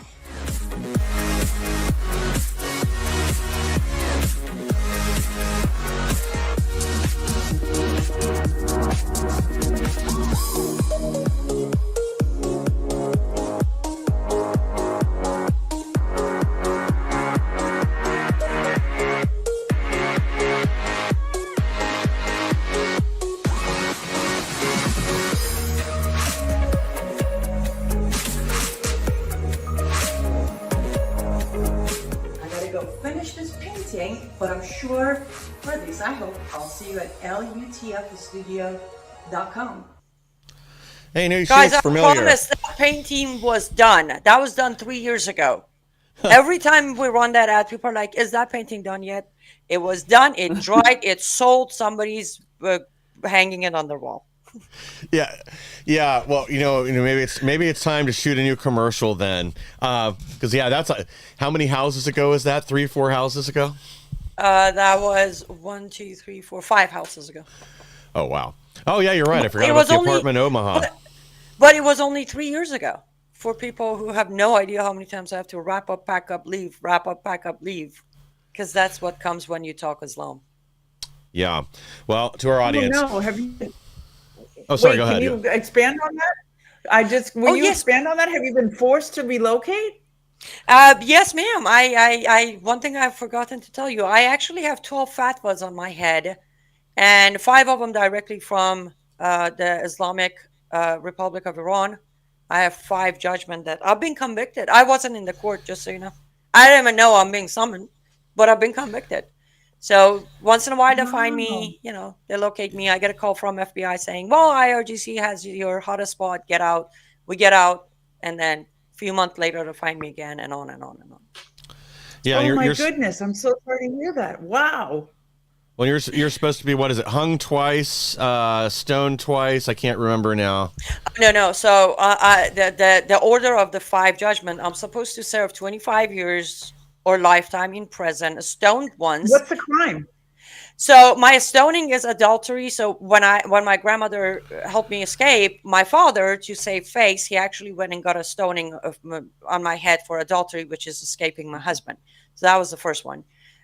But I'm sure, for at least I hope, I'll see you at lutfstudio.com. Hey, no, guys, I familiar. promise that painting was done. That was done 3 years ago. Every time we run that ad, people are like, is that painting done yet? It was done. It dried. It sold. Somebody's hanging it on their wall. Yeah. Well, maybe it's time to shoot a new commercial then, because that's how many houses ago is that? 3, 4 houses ago? That was 1, 2, 3, 4, 5 houses ago. Oh wow. Oh yeah, you're right. I forgot about the apartment in Omaha. But it was only 3 years ago. For people who have no idea how many times I have to wrap up, pack up, leave, wrap up, pack up, leave, because that's what comes when you talk Islam. Yeah. Well, to our audience. Oh, no. Have you? Oh, sorry. Wait, go ahead. Can you expand on that? Expand on that? Have you been forced to relocate? Yes, ma'am. I one thing I've forgotten to tell you, I actually have 12 fatwas on my head, and 5 of them directly from the Islamic Republic of Iran. I have 5 judgments that I've been convicted. I wasn't in the court, just so you know. I didn't even know I'm being summoned, but I've been convicted. So once in a while they find me, they locate me. I get a call from FBI saying, well, IRGC has your hottest spot, get out. We get out, and then a few months later to find me again, and on and on and on. Yeah, Oh my goodness, I'm so sorry to hear that. Wow. Well, you're supposed to be, what is it? Hung twice, stoned twice. I can't remember now. No. So the order of the 5 judgment, I'm supposed to serve 25 years or lifetime in prison, stoned once. What's the crime? So my stoning is adultery. So when my grandmother helped me escape, my father, to save face, he actually went and got a stoning on my head for adultery, which is escaping my husband. So that was the first one.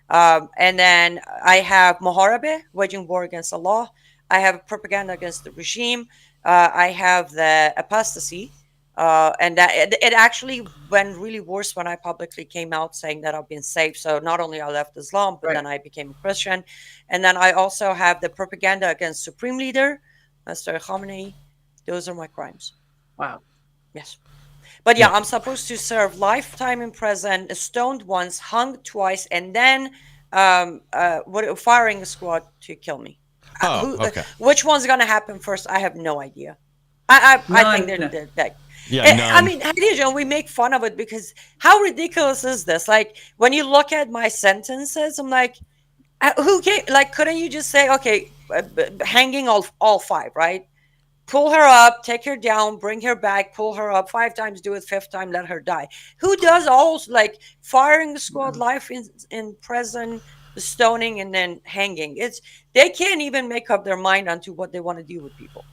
And then I have Moharabe, waging war against the law. I have propaganda against the regime. I have the apostasy. And that it actually went really worse when I publicly came out saying that I've been saved. So not only I left Islam, but then I became a Christian. And then I also have the propaganda against Supreme Leader, Mr. Khamenei. Those are my crimes. Wow. Yes. But yeah, I'm supposed to serve lifetime in prison, stoned once, hung twice, and then firing a squad to kill me. Okay. Which one's going to happen first? I have no idea. I think they're dead. Yeah, I mean, Hedieh, we make fun of it because how ridiculous is this? Like, when you look at my sentences, I'm like, who can, like, couldn't you just say, okay, hanging all 5, right? Pull her up, take her down, bring her back, pull her up 5 times, do it 5th time, let her die. Who does all, like, firing the squad, life in prison, stoning, and then hanging? They can't even make up their mind onto what they want to do with people.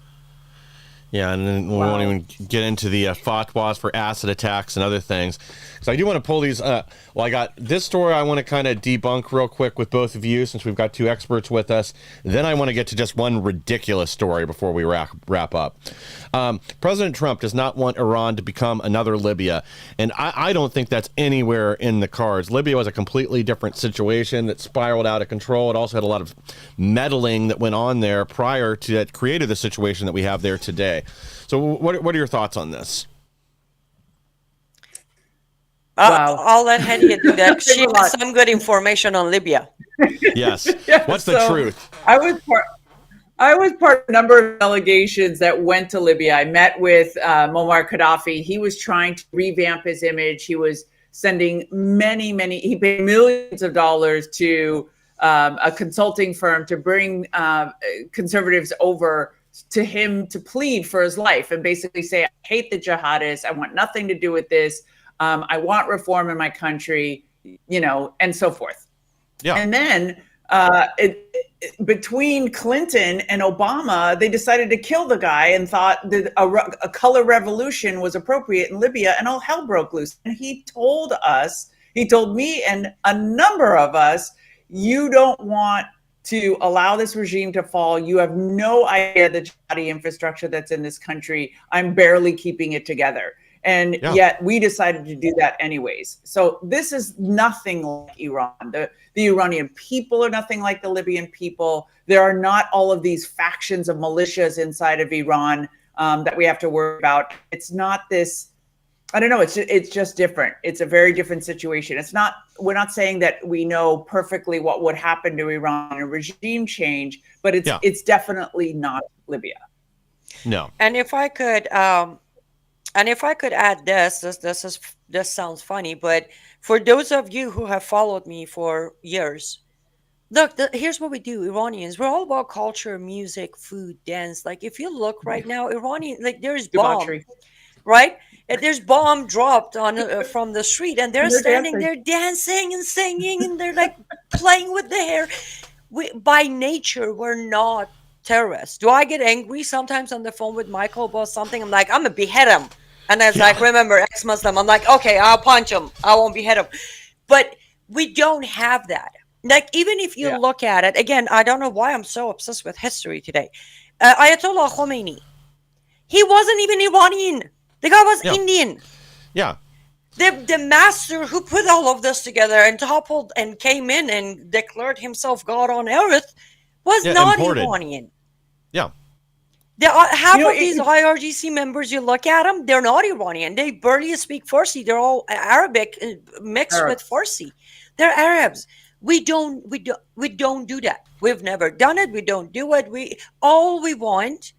Yeah, and then we won't even get into the fatwas for acid attacks and other things. So I do want to pull these. Well, I got this story I want to kind of debunk real quick with both of you, since we've got 2 experts with us. Then I want to get to just one ridiculous story before we wrap up. President Trump does not want Iran to become another Libya, and I don't think that's anywhere in the cards. Libya was a completely different situation that spiraled out of control. It also had a lot of meddling that went on there prior to that created the situation that we have there today. So what are your thoughts on this? I'll let Hedieh do that. She has some good information on Libya. Yes. What's the truth? I was part of a number of delegations that went to Libya. I met with Muammar Gaddafi. He was trying to revamp his image. He was sending he paid millions of dollars to a consulting firm to bring conservatives over to him to plead for his life and basically say, I hate the jihadists. I want nothing to do with this. I want reform in my country, and so forth. Yeah. And then between Clinton and Obama, they decided to kill the guy and thought that a color revolution was appropriate in Libya, and all hell broke loose. And he told me and a number of us, you don't want to allow this regime to fall. You have no idea the jihadi infrastructure that's in this country. I'm barely keeping it together. And yet we decided to do that anyways. So this is nothing like Iran. The Iranian people are nothing like the Libyan people. There are not all of these factions of militias inside of Iran that we have to worry about. It's not this, I don't know, it's just different. It's a very different situation. We're not saying that we know perfectly what would happen to Iran in a regime change, but it's definitely not Libya. No. And if I could add this sounds funny, but for those of you who have followed me for years, look, here's what we do, Iranians. We're all about culture, music, food, dance. Like, if you look right now, Iranian, like, there's bomb, right? There's bomb dropped on from the street, and they're standing there dancing and singing, and they're like playing with the hair. By nature, we're not terrorists. Do I get angry sometimes on the phone with Michael about something? I'm like, I'm gonna behead him. And it's like, remember, ex-Muslim. I'm like, okay, I'll punch him. I won't behead him. But we don't have that. Like, even if you look at it, again, I don't know why I'm so obsessed with history today. Ayatollah Khomeini, he wasn't even Iranian. The guy was Indian. Yeah. The master who put all of this together and toppled and came in and declared himself God on earth was not imported. Iranian. Yeah. Half of these IRGC members, you look at them, they're not Iranian. They barely speak Farsi. They're all Arabic mixed with Farsi. They're Arabs. We don't do that. We've never done it. We don't do it. All we want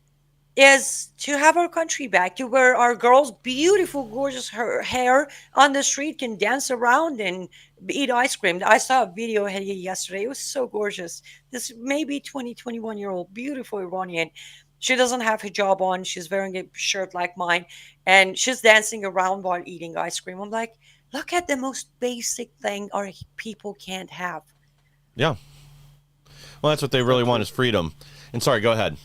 is to have our country back, to where our girls, beautiful, gorgeous hair on the street, can dance around and eat ice cream. I saw a video Hedieh yesterday. It was so gorgeous. This maybe 20, 21-year-old, beautiful Iranian. She doesn't have hijab on. She's wearing a shirt like mine, and she's dancing around while eating ice cream. I'm like, look at the most basic thing our people can't have. Yeah. Well, that's what they really want is freedom. And sorry, go ahead.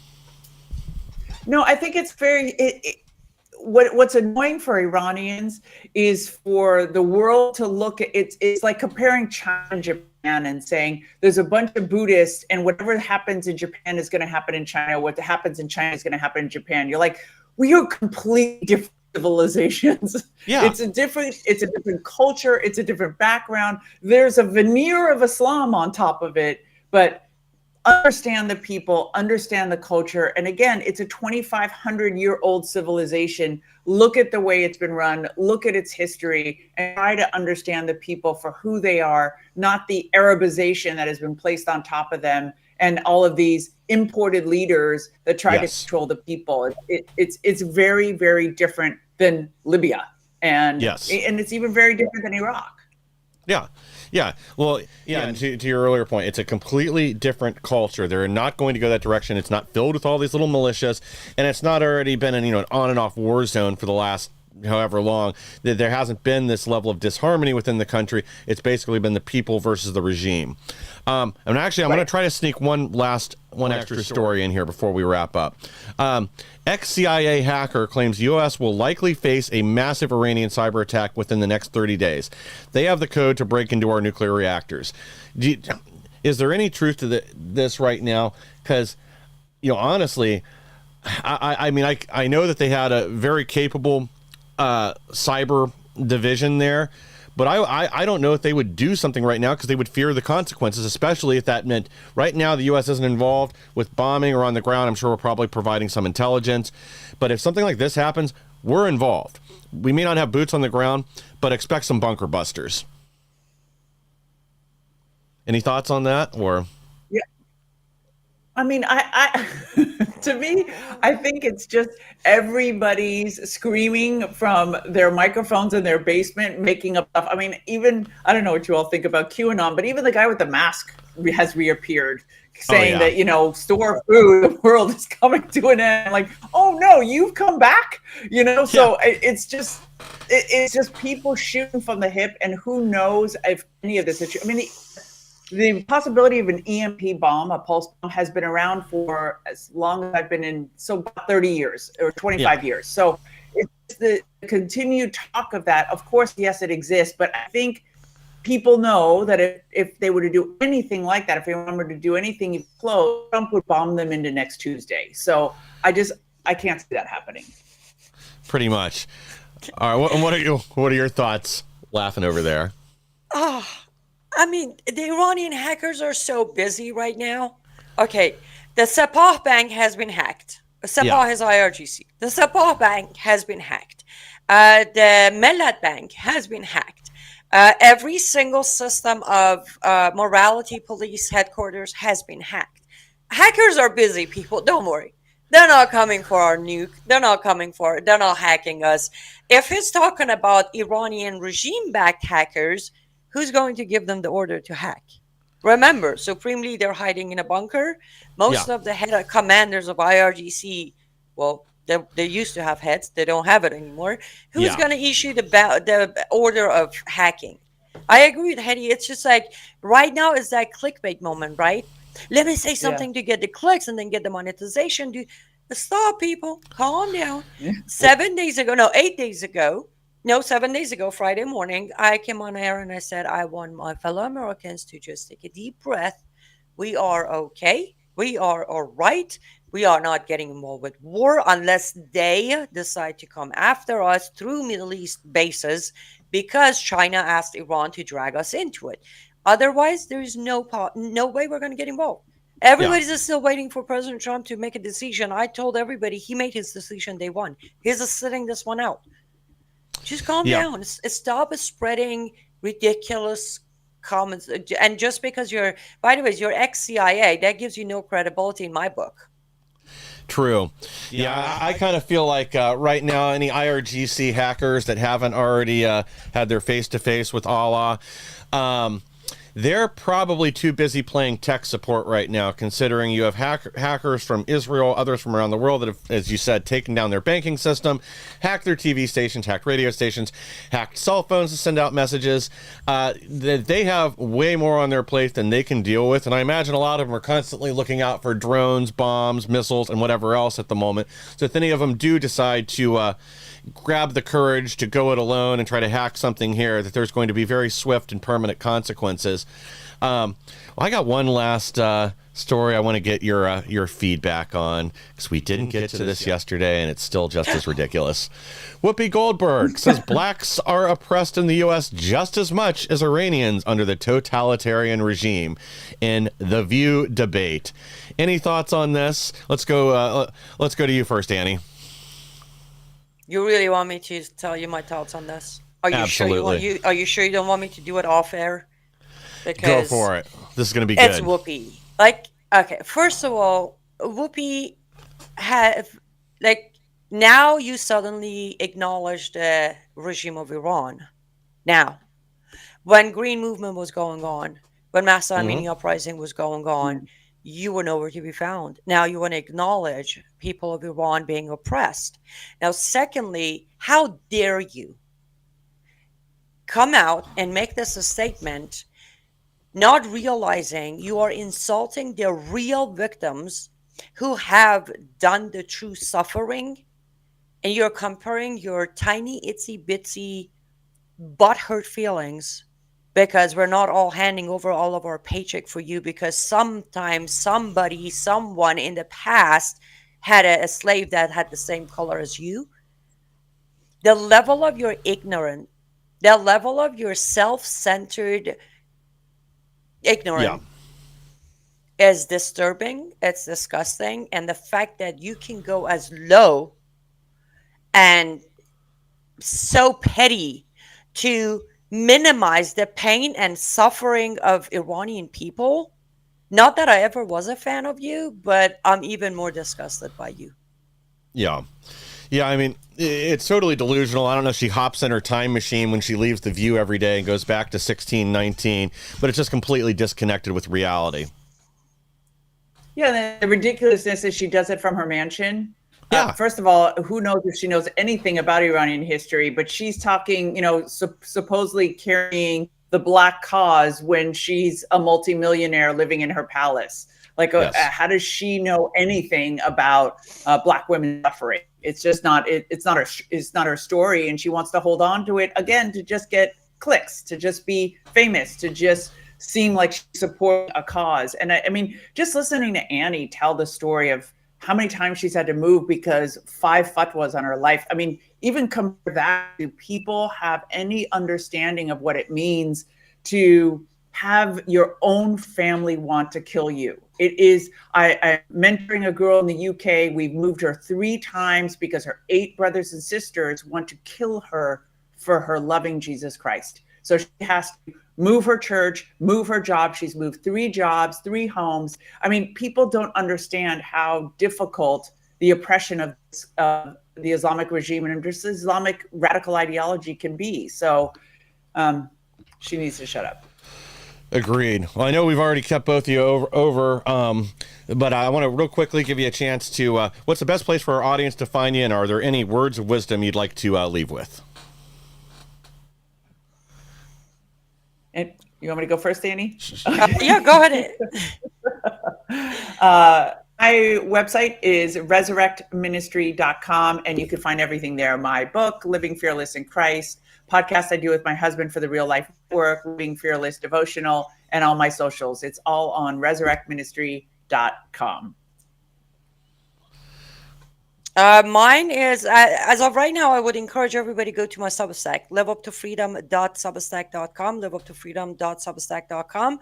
No, I think it's what's annoying for Iranians is for the world to look at it. It's like comparing China and Japan and saying there's a bunch of Buddhists and whatever happens in Japan is going to happen in China. What happens in China is going to happen in Japan. You're like, we are completely different civilizations. Yeah. It's a different culture. It's a different background. There's a veneer of Islam on top of it, but understand the people, understand the culture. And again, it's a 2,500-year-old civilization. Look at the way it's been run, look at its history, and try to understand the people for who they are, not the Arabization that has been placed on top of them and all of these imported leaders that try to control the people. It's very, very different than Libya. And it's even very different than Iraq. Yeah. Yeah. Well, yeah. And to your earlier point, it's a completely different culture. They're not going to go that direction. It's not filled with all these little militias, and it's not already been an on and off war zone for the last however long. There hasn't been this level of disharmony within the country. It's basically been the people versus the regime. And actually, I'm going to try to sneak one extra story in here before we wrap up. Ex-CIA hacker claims U.S. will likely face a massive Iranian cyber attack within the next 30 days. They have the code to break into our nuclear reactors. Is there any truth to this right now? Because, honestly, I mean, I know that they had a very capable cyber division there, but I don't know if they would do something right now because they would fear the consequences, especially if that meant right now the U.S. isn't involved with bombing or on the ground. I'm sure we're probably providing some intelligence. But if something like this happens, we're involved. We may not have boots on the ground, but expect some bunker busters. Any thoughts on that? Or yeah, I mean, I to me, I think it's just everybody's screaming from their microphones in their basement, making up stuff. I mean, even, I don't know what you all think about QAnon, but even the guy with the mask has reappeared saying that, store food, the world is coming to an end. Like, oh no, you've come back, So it's just people shooting from the hip, and who knows if any of this issue. I mean, the possibility of an EMP bomb, a pulse bomb, has been around for as long as I've been in, so about 30 years or 25 years. So it's the continued talk of that. Of course, yes, it exists, but I think people know that if they were to do anything like that, if they were to do anything close, Trump would bomb them into next Tuesday. So I can't see that happening. Pretty much. All right, what are your thoughts? Laughing over there. I mean, the Iranian hackers are so busy right now. Okay, the Sepah Bank has been hacked. Sepah is IRGC. The Sepah Bank has been hacked. The Millat Bank has been hacked. Every single system of morality police headquarters has been hacked. Hackers are busy, people. Don't worry. They're not coming for our nuke. They're not hacking us. If it's talking about Iranian regime-backed hackers, who's going to give them the order to hack? Remember, supremely, they're hiding in a bunker. Most of the head commanders of IRGC, well, they used to have heads. They don't have it anymore. Who's going to issue the order of hacking? I agree with Hedieh. It's just like right now is that clickbait moment, right? Let me say something to get the clicks and then get the monetization. Stop, people. Calm down. 7 days ago, Friday morning, I came on air and I said, I want my fellow Americans to just take a deep breath. We are okay. We are all right. We are not getting involved with war unless they decide to come after us through Middle East bases because China asked Iran to drag us into it. Otherwise, there is no way we're going to get involved. Everybody's still waiting for President Trump to make a decision. I told everybody he made his decision day one. He's just sitting this one out. Just calm down. Stop spreading ridiculous comments. And just because you're ex-CIA, that gives you no credibility in my book. True. Yeah, I kind of feel like right now, any IRGC hackers that haven't already had their face-to-face with Allah, they're probably too busy playing tech support right now, considering you have hackers from Israel, others from around the world that have, as you said, taken down their banking system, hacked their TV stations, hacked radio stations, hacked cell phones to send out messages. They have way more on their plate than they can deal with, and I imagine a lot of them are constantly looking out for drones, bombs, missiles, and whatever else at the moment. So if any of them do decide to grab the courage to go it alone and try to hack something here, that there's going to be very swift and permanent consequences. Well, I got one last story I want to get your feedback on, because we didn't get to this yesterday, and it's still just as ridiculous. Whoopi Goldberg says blacks are oppressed in the U.S. just as much as Iranians under the totalitarian regime in the View debate. Any thoughts on this? Let's go to you first, Annie. You really want me to tell you my thoughts on this? Are you Absolutely. sure are you sure you don't want me to do it off air? Go for it. This is going to be It's good. Whoopi. Okay, first of all, Whoopi now you suddenly acknowledge the regime of Iran. Now, when Green Movement was going on, when Mass Armenian Uprising was going on, you were nowhere to be found. Now you want to acknowledge people of Iran being oppressed. Now, secondly, how dare you come out and make this a statement, not realizing you are insulting the real victims who have done the true suffering, and you're comparing your tiny, itsy bitsy, butthurt feelings because we're not all handing over all of our paycheck for you because sometimes someone in the past had a slave that had the same color as you. The level of your ignorance, the level of your self-centered ignorance is disturbing. It's disgusting. And the fact that you can go as low and so petty to minimize the pain and suffering of Iranian people. Not that I ever was a fan of you, but I'm even more disgusted by you. Yeah. I mean, it's totally delusional. I don't know if she hops in her time machine when she leaves the View every day and goes back to 1619, but it's just completely disconnected with reality. Yeah, the ridiculousness is she does it from her mansion. Yeah. First of all, who knows if she knows anything about Iranian history, but she's talking, supposedly carrying the black cause when she's a multimillionaire living in her palace. How does she know anything about black women suffering? It's just not, it's not her story. And she wants to hold on to it again, to just get clicks, to just be famous, to just seem like she supports a cause. And I mean, just listening to Annie tell the story of how many times she's had to move because 5 fatwas on her life. I mean, even compare that, do people have any understanding of what it means to have your own family want to kill you? It is, I'm mentoring a girl in the UK. We've moved her 3 times because her 8 brothers and sisters want to kill her for her loving Jesus Christ. So she has to move her church, move her job. She's moved 3 jobs, 3 homes. I mean, people don't understand how difficult the oppression of the Islamic regime and just Islamic radical ideology can be. So she needs to shut up. Agreed. Well, I know we've already kept both of you over but I want to real quickly give you a chance to, what's the best place for our audience to find you, and are there any words of wisdom you'd like to leave with? And you want me to go first, Annie? Yeah, go ahead. My website is resurrectministry.com, and you can find everything there. My book, Living Fearless in Christ, podcast I do with my husband for the Real Life Work, Living Fearless Devotional, and all my socials. It's all on resurrectministry.com. Mine is, as of right now, I would encourage everybody to go to my Substack, liveuptofreedom.substack.com, liveuptofreedom.substack.com.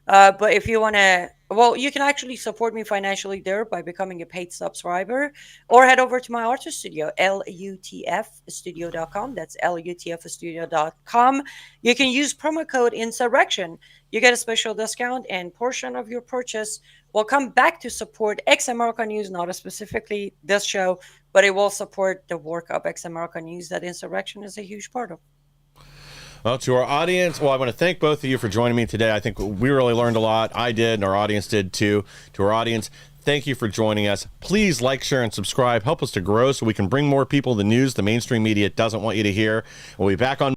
But if you want to, well, you can actually support me financially there by becoming a paid subscriber, or head over to my artist studio, lutfstudio.com. That's lutfstudio.com. You can use promo code Insurrection. You get a special discount, and portion of your purchase will come back to support Ex America News, not specifically this show, but it will support the work of Ex America News that Insurrection is a huge part of. Well, to our audience, I want to thank both of you for joining me today. I think we really learned a lot. I did, and our audience did too. To our audience, thank you for joining us. Please like, share, and subscribe. Help us to grow so we can bring more people the news the mainstream media doesn't want you to hear. We'll be back on